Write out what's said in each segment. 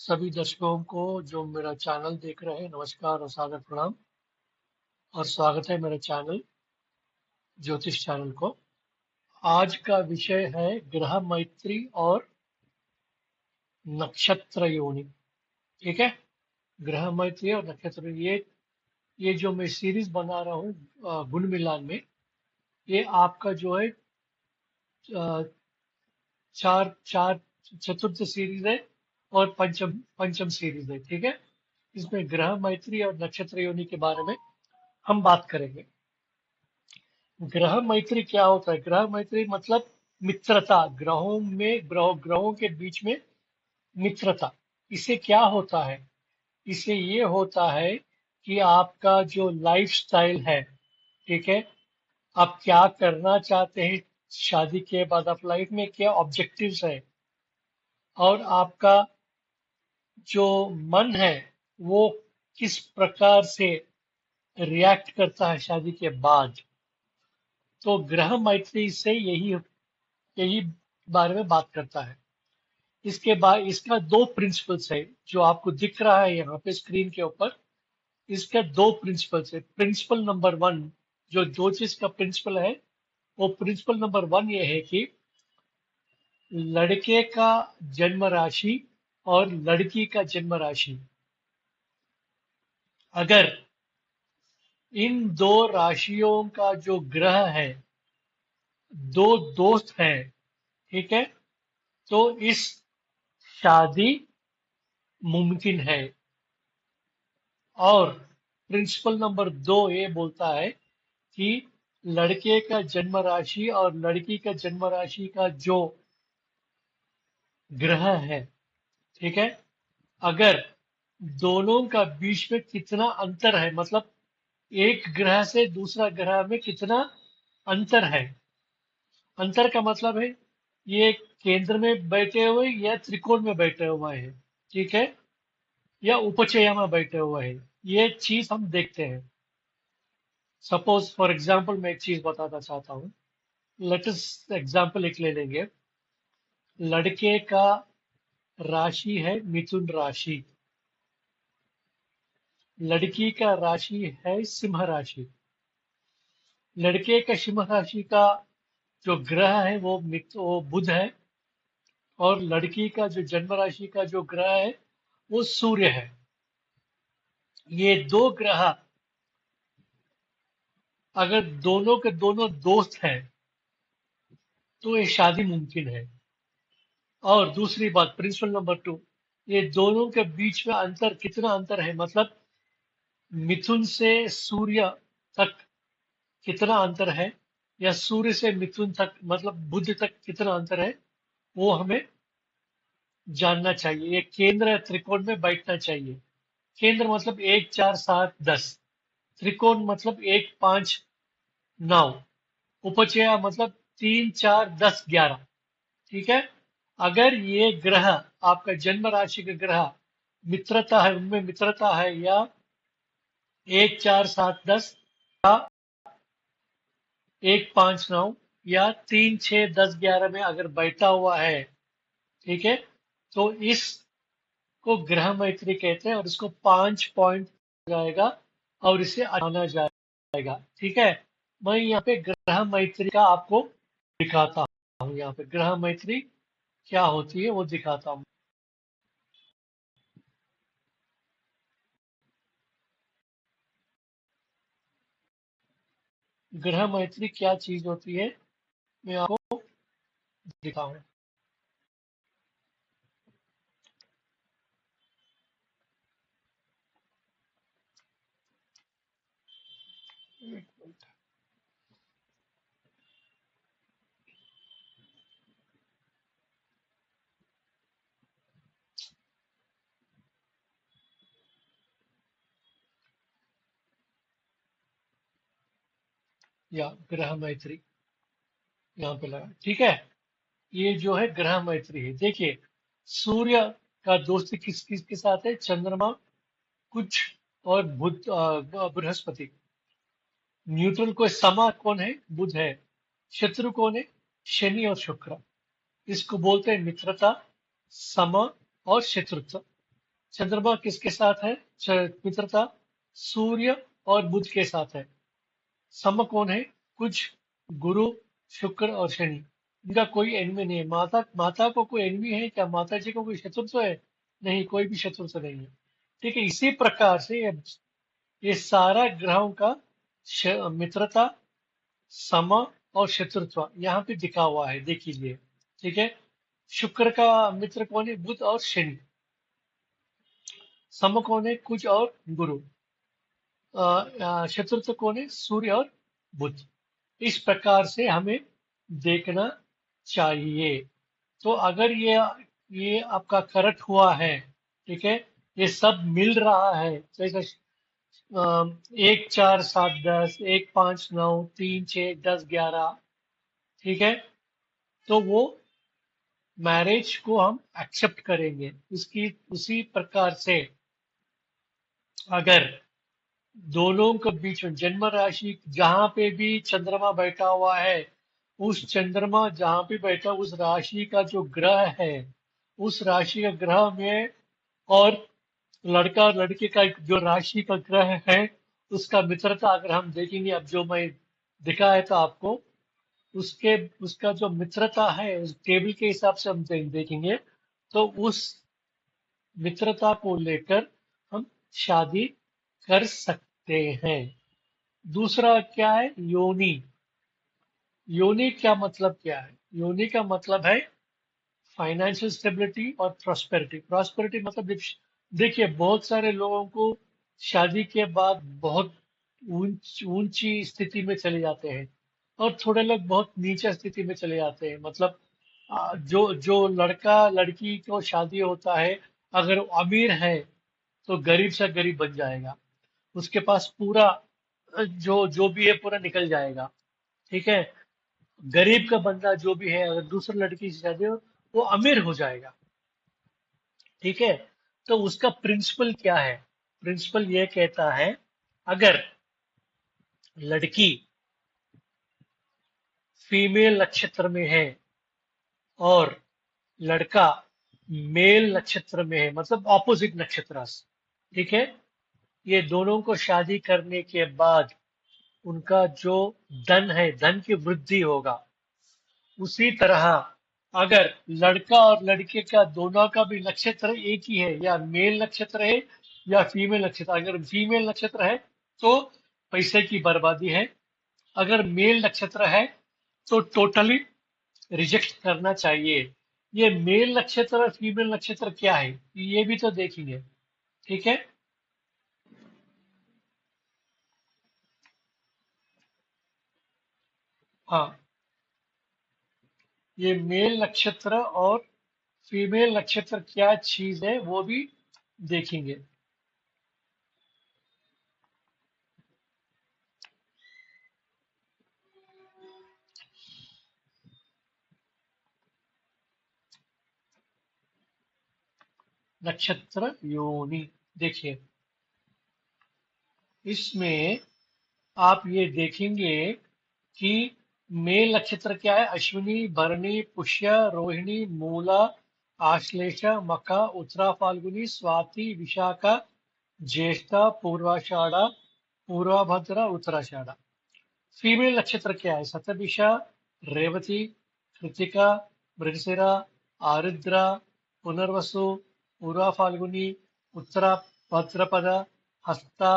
सभी दर्शकों को जो मेरा चैनल देख रहे हैं, नमस्कार और सादर प्रणाम। और स्वागत है मेरे चैनल ज्योतिष चैनल को। आज का विषय है ग्रह मैत्री और नक्षत्र योनि। ठीक है, ग्रह मैत्री और नक्षत्र ये जो मैं सीरीज बना रहा हूँ गुण मिलान में, ये आपका जो है अ, चार चार चतुर्थ सीरीज है और पंचम पंचम सीरीज है। ठीक है, इसमें ग्रह मैत्री और नक्षत्र योनि के बारे में हम बात करेंगे। ग्रह मैत्री क्या होता है? ग्रह मैत्री मतलब मित्रता, ग्रहों के बीच में मित्रता। इससे क्या होता है? इससे ये होता है कि आपका जो लाइफस्टाइल है, ठीक है, आप क्या करना चाहते हैं शादी के बाद, आप लाइफ में क्या ऑब्जेक्टिव्स है, और आपका जो मन है वो किस प्रकार से रिएक्ट करता है शादी के बाद। तो ग्रह मैत्री से यही बारे में बात करता है। इसके बाद इसका दो प्रिंसिपल्स है जो आपको दिख रहा है यहाँ पे स्क्रीन के ऊपर। इसके दो प्रिंसिपल्स है। प्रिंसिपल नंबर वन, जो ज्योतिष का प्रिंसिपल है, वो प्रिंसिपल नंबर वन ये है कि लड़के का जन्म राशि और लड़की का जन्म राशि, अगर इन दो राशियों का जो ग्रह है, दो दोस्त हैं, ठीक है, तो इस शादी मुमकिन है। और प्रिंसिपल नंबर दो ये बोलता है कि लड़के का जन्म राशि और लड़की का जन्म राशि का जो ग्रह है, ठीक है, अगर दोनों का बीच में कितना अंतर है, मतलब एक ग्रह से दूसरा ग्रह में कितना अंतर है। अंतर का मतलब है ये केंद्र में बैठे हुए या त्रिकोण में बैठे हुए हैं, ठीक है, या उपचय में बैठे हुए हैं, ये चीज हम देखते हैं। सपोज फॉर एग्जाम्पल मैं एक चीज बताना चाहता हूँ। लेट अस एग्जाम्पल एक ले लेंगे। लड़के का राशि है मिथुन राशि, लड़की का राशि है सिंह राशि। लड़के का सिंह राशि का जो ग्रह है वो बुध है, और लड़की का जो जन्म राशि का जो ग्रह है वो सूर्य है। ये दो ग्रह अगर दोनों के दोनों दोस्त हैं तो ये शादी मुमकिन है। और दूसरी बात, प्रिंसिपल नंबर टू, ये दोनों के बीच में अंतर कितना अंतर है, मतलब मिथुन से सूर्य तक कितना अंतर है, या सूर्य से मिथुन तक मतलब बुध तक कितना अंतर है, वो हमें जानना चाहिए। ये केंद्र त्रिकोण में बैठना चाहिए। केंद्र मतलब 1 4 7 10, त्रिकोण मतलब 1 5 9, उपचय मतलब 3 4 10 11। ठीक है, अगर ये ग्रह आपका जन्म राशि का ग्रह मित्रता है, उनमें मित्रता है, या 1 4 7 10, या 1 5 9, या 3 6 10 11 में अगर बैठा हुआ है, ठीक है, तो इसको ग्रह मैत्री कहते हैं और इसको 5 पॉइंट जाएगा और इसे माना जाएगा। ठीक है, मैं यहाँ पे ग्रह मैत्री का आपको दिखाता हूँ। यहाँ पे ग्रह मैत्री क्या होती है वो दिखाता हूँ। ग्रह मैत्री क्या चीज होती है मैं आपको दिखाऊं। या ग्रह मैत्री यहाँ पे लगा, ठीक है। ये जो है ग्रह मैत्री है। देखिए, सूर्य का दोस्ती किस किस के साथ है? चंद्रमा, कुछ, और बृहस्पति। न्यूट्रल को समा कौन है? बुध है। शत्रु कौन है? शनि और शुक्र। इसको बोलते हैं मित्रता, सम और शत्रुत्व। चंद्रमा किसके साथ है? मित्रता सूर्य और बुध के साथ है। सम कौन है? कुछ, गुरु, शुक्र और शनि। इनका कोई एनिमी नहीं है। माता माता को कोई एनिमी है क्या? माता जी को कोई शत्रुत्व है? नहीं, कोई भी शत्रुत्व नहीं है। ठीक है, इसी प्रकार से ये सारा ग्रहों का मित्रता, सम और शत्रुत्व यहाँ पे दिखा हुआ है, देख लीजिए। ठीक है, शुक्र का मित्र कौन है? बुध और शनि। सम कौन है? कुछ और गुरु। शत्रुत्व कौन है? सूर्य और बुध। इस प्रकार से हमें देखना चाहिए। तो अगर ये आपका करेक्ट हुआ है, ठीक है, ये सब मिल रहा है, जैसे 1 4 7 10, 1 5 9 3 6 10 11, ठीक है, तो वो मैरिज को हम एक्सेप्ट करेंगे। उसकी उसी प्रकार से अगर दोनों के बीच में जन्म राशि जहां पे भी चंद्रमा बैठा हुआ है, उस चंद्रमा जहां पे बैठा उस राशि का जो ग्रह है, उस राशि का ग्रह में, और लड़का और लड़के का जो राशि का ग्रह है उसका मित्रता अगर हम देखेंगे, अब जो मैं दिखाया था आपको, उसके उसका जो मित्रता है उस टेबल के हिसाब से हम देखेंगे, तो उस मित्रता को लेकर हम शादी कर सकते हैं। दूसरा क्या है? योनि। योनि क्या मतलब क्या है? योनि का मतलब है फाइनेंशियल स्टेबिलिटी और प्रॉस्पेरिटी। प्रॉस्पेरिटी मतलब देखिए, बहुत सारे लोगों को शादी के बाद बहुत ऊंची स्थिति में चले जाते हैं, और थोड़े लोग बहुत नीचे स्थिति में चले जाते हैं। मतलब जो जो लड़का लड़की को शादी होता है, अगर वो अमीर है तो गरीब से गरीब बन जाएगा, उसके पास पूरा जो जो भी है पूरा निकल जाएगा। ठीक है, गरीब का बंदा जो भी है, अगर दूसरी लड़की से शादी हो, वो अमीर हो जाएगा। ठीक है, तो उसका प्रिंसिपल क्या है? प्रिंसिपल ये कहता है, अगर लड़की फीमेल नक्षत्र में है और लड़का मेल नक्षत्र में है, मतलब ऑपोजिट नक्षत्र, ठीक है, ये दोनों को शादी करने के बाद उनका जो धन है, धन की वृद्धि होगा। उसी तरह अगर लड़का और लड़के का दोनों का भी नक्षत्र एक ही है, या मेल नक्षत्र है या फीमेल नक्षत्र, अगर फीमेल नक्षत्र है तो पैसे की बर्बादी है, अगर मेल नक्षत्र है तो टोटली रिजेक्ट करना चाहिए। ये मेल नक्षत्र और फीमेल नक्षत्र क्या है, ये भी तो देखेंगे। ठीक है, हाँ, ये मेल नक्षत्र और फीमेल नक्षत्र क्या चीज है वो भी देखेंगे। नक्षत्र योनि, देखिए, इसमें आप ये देखेंगे कि मेल नक्षत्र क्या है? अश्विनी, भरणी, पुष्य, रोहिणी, मूला, आश्लेष, मखा, उत्तरा, फाल्गुनी, स्वाति, विशाखा, ज्येष्ठा, पूर्वाषाढ़ा, पूर्वाभद्र, उत्तराषाढ़ा। फीमेल नक्षत्र क्या है? शतभिषा, रेवती, कृतिका, मृगशिरा, आरुद्रा, पुनर्वसु, पूर्वा फाल्गुनी, उत्तरा भद्रपद, हस्ता,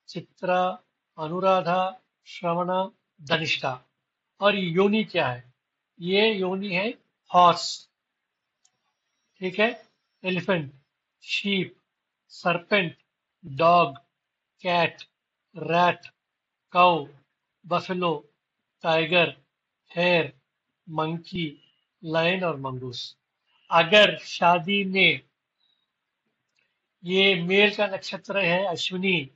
चित्रा, अनुराधा, श्रवण, धनिष्ठा। और योनि क्या है? ये योनि है हॉर्स, ठीक है, elephant, sheep, serpent, dog, cat, rat, cow, buffalo, tiger, hare, monkey, lion और मंगूस। अगर शादी में ये मेल का नक्षत्र है अश्विनी,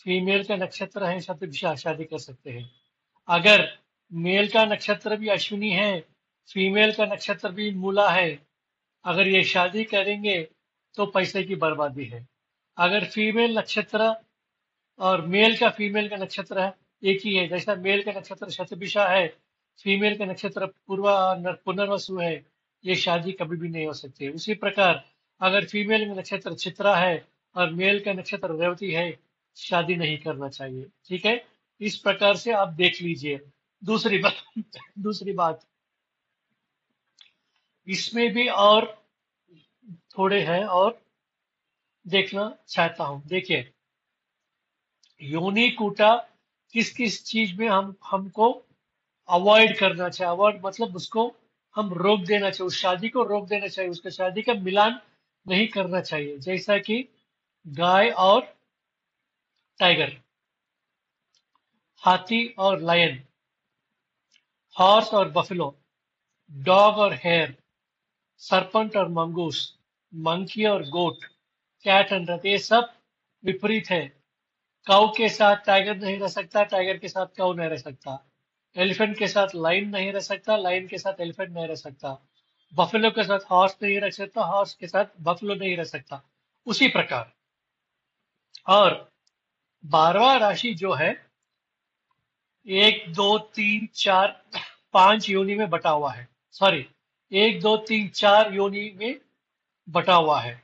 फीमेल का नक्षत्र है शतभिषा, शादी कर सकते हैं। अगर मेल का नक्षत्र भी अश्विनी है, फीमेल का नक्षत्र भी मूला है, अगर ये शादी करेंगे तो पैसे की बर्बादी है। अगर फीमेल नक्षत्र और मेल का फीमेल का नक्षत्र है एक ही है, जैसा मेल का नक्षत्र शतभिषा है, फीमेल का नक्षत्र पूर्वा पुनर्वसु है, ये शादी कभी भी नहीं हो सकती। उसी प्रकार अगर फीमेल का नक्षत्र चित्रा है और मेल का नक्षत्र रेवती है, शादी नहीं करना चाहिए। ठीक है, इस प्रकार से आप देख लीजिए। दूसरी बात दूसरी बात, इसमें भी और थोड़े हैं और देखना चाहता हूं। देखिए, योनि कूटा किस किस चीज में हमको अवॉइड करना चाहिए। अवॉइड मतलब उसको हम रोक देना चाहिए, उस शादी को रोक देना चाहिए, उसके शादी का मिलान नहीं करना चाहिए। जैसा कि गाय और टाइगर, हाथी और लायन, हॉर्स और बफेलो, डॉग और हेयर, सरपंट और मंगूस, मंकी और गोट, कैट एंड रैट, ये सब विपरीत है। काऊ के साथ टाइगर नहीं रह सकता, टाइगर के साथ काऊ नहीं रह सकता। एलिफेंट के साथ लाइन नहीं रह सकता, लाइन के साथ एलिफेंट नहीं रह सकता। बफेलो के साथ हॉर्स नहीं रह सकता, हॉर्स के साथ बफेलो नहीं रह सकता। उसी प्रकार, और 12वां राशि जो है, 1 2 3 4 5 योनि में बटा हुआ है। सॉरी, 1 2 3 4 योनि में बटा हुआ है।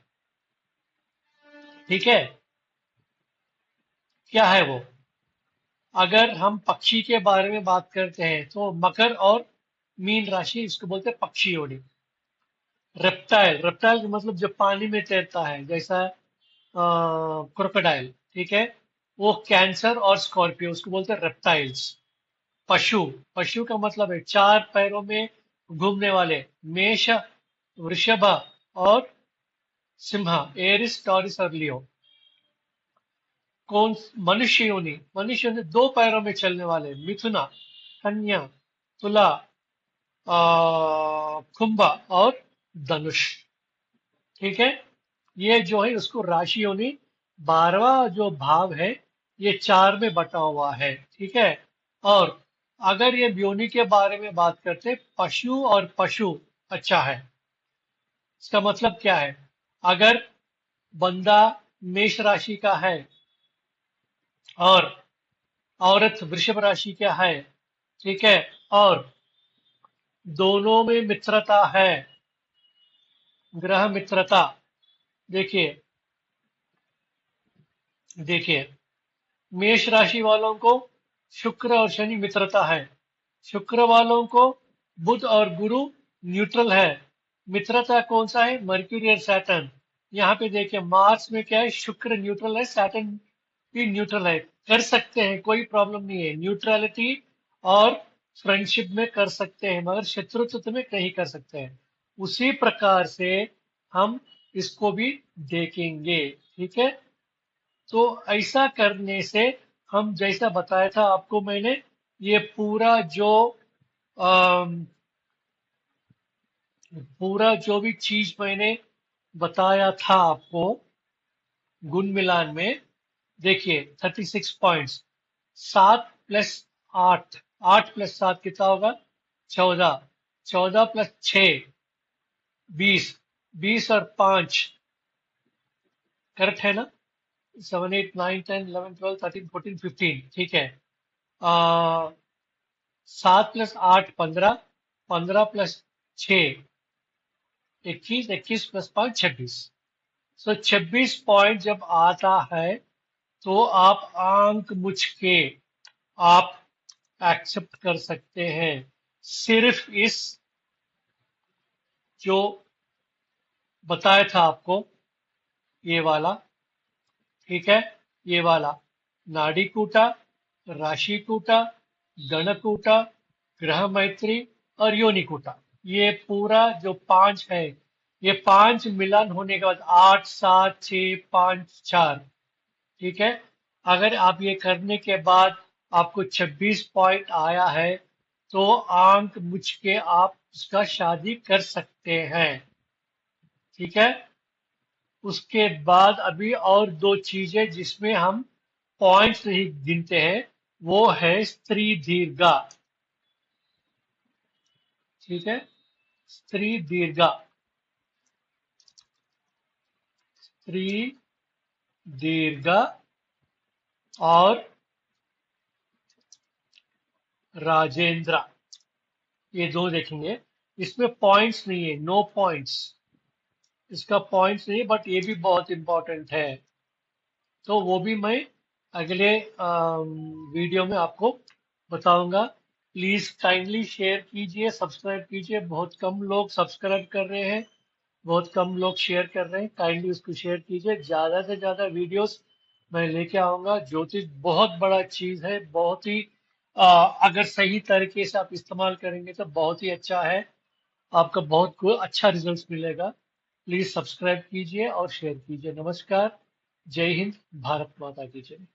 ठीक है, क्या है वो? अगर हम पक्षी के बारे में बात करते हैं तो मकर और मीन राशि, इसको बोलते हैं पक्षी योनि। रेप्टाइल, रेप्टाइल का मतलब जो पानी में तैरता है, जैसा क्रोकोडाइल। ठीक है, वो कैंसर और स्कॉर्पियो, उसको बोलते हैं रेप्टाइल्स। पशु, पशु का मतलब है 4 पैरों में घूमने वाले, मेष, वृषभ और सिंह, एरिस, टॉरिस और लियो। कौन? मनुष्य योनि, मनुष्य योनि 2 पैरों में चलने वाले, मिथुना, कन्या, तुला, कुंभ और धनुष। ठीक है, ये जो है उसको राशि योनि, 12वां जो भाव है, ये 4 में बटा हुआ है। ठीक है, और अगर ये योनि के बारे में बात करते हैं, पशु और पशु अच्छा है। इसका मतलब क्या है? अगर बंदा मेष राशि का है और औरत वृषभ राशि का है, ठीक है, और दोनों में मित्रता है, ग्रह मित्रता, देखिए, देखिए, मेष राशि वालों को शुक्र और शनि मित्रता है, शुक्र वालों को बुध और गुरु न्यूट्रल है। मित्रता कौन सा है? मर्क्यूरी और सैटर्न। यहाँ पे देखिए, मार्स में क्या है, शुक्र न्यूट्रल है, सैटर्न भी न्यूट्रल है। कर सकते हैं, कोई प्रॉब्लम नहीं है, न्यूट्रलिटी और फ्रेंडशिप में कर सकते हैं, मगर शत्रुत्व में नहीं कर सकते हैं। उसी प्रकार से हम इसको भी देखेंगे। ठीक है, तो ऐसा करने से हम, जैसा बताया था आपको मैंने, ये पूरा जो अम, पूरा जो भी चीज मैंने बताया था आपको गुण मिलान में, देखिए 36 पॉइंट्स, 7 प्लस 8, 8 प्लस 7 कितना होगा? 14, 14 प्लस 6 20, 20 और 5, करेक्ट है ना? 7 8 9 10 11 12 13 14 15, ठीक है। 7 प्लस 8 15, 15 प्लस 6 21, 21 प्लस 5 26। 26 पॉइंट जब आता है, तो आप आंख मुझ के आप एक्सेप्ट कर सकते हैं, सिर्फ इस जो बताया था आपको, ये वाला। ठीक है, ये वाला नाड़ी कूटा, राशि कूटा, गण कूटा, ग्रह मैत्री और योनि कूटा, ये पूरा जो 5 है, ये 5 मिलन होने के बाद 8 7 6 5 4। ठीक है, अगर आप ये करने के बाद आपको 26 पॉइंट आया है, तो आंक मुझ के आप उसका शादी कर सकते हैं। ठीक है, उसके बाद अभी और 2 चीजें जिसमें हम पॉइंट्स नहीं गिनते हैं, वो है स्त्री दीर्घा। ठीक है, स्त्री दीर्घा, स्त्री दीर्घा और राजेंद्र, ये दो देखेंगे। इसमें पॉइंट्स नहीं है, नो पॉइंट्स, इसका पॉइंट्स नहीं, बट ये भी बहुत इंपॉर्टेंट है। तो वो भी मैं अगले वीडियो में आपको बताऊंगा। प्लीज काइंडली शेयर कीजिए, सब्सक्राइब कीजिए। बहुत कम लोग सब्सक्राइब कर रहे हैं, बहुत कम लोग शेयर कर रहे हैं। काइंडली उसको शेयर कीजिए। ज्यादा से ज्यादा वीडियोस मैं लेके आऊंगा। ज्योतिष बहुत बड़ा चीज है, बहुत ही अगर सही तरीके से आप इस्तेमाल करेंगे तो बहुत ही अच्छा है। आपका बहुत को अच्छा रिजल्ट मिलेगा। प्लीज सब्सक्राइब कीजिए और शेयर कीजिए। नमस्कार। जय हिंद। भारत माता की जय।